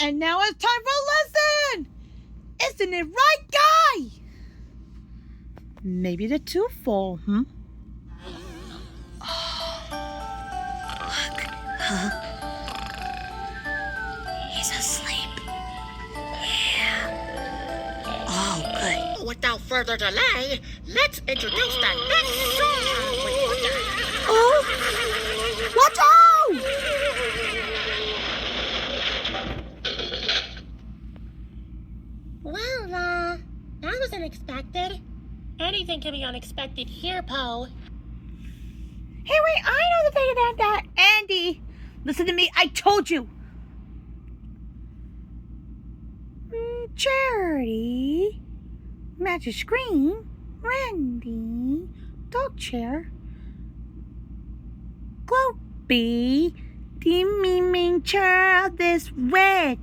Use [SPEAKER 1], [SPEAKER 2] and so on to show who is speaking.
[SPEAKER 1] And now it's time for a lesson! Isn't it right, Guy? Maybe they're too full,
[SPEAKER 2] Look. Huh? He's asleep. Yeah. Oh, good.
[SPEAKER 3] Without further delay, let's introduce the next song.
[SPEAKER 1] Oh! Watch out!
[SPEAKER 3] Well, that was unexpected. Anything can be unexpected here, Poe.
[SPEAKER 1] Hey, wait, I know the thing about that. Andy, listen to me. I told you. Charity, Magic Screen, Randy, Dog Chair, Globey, the memeing chair of this red.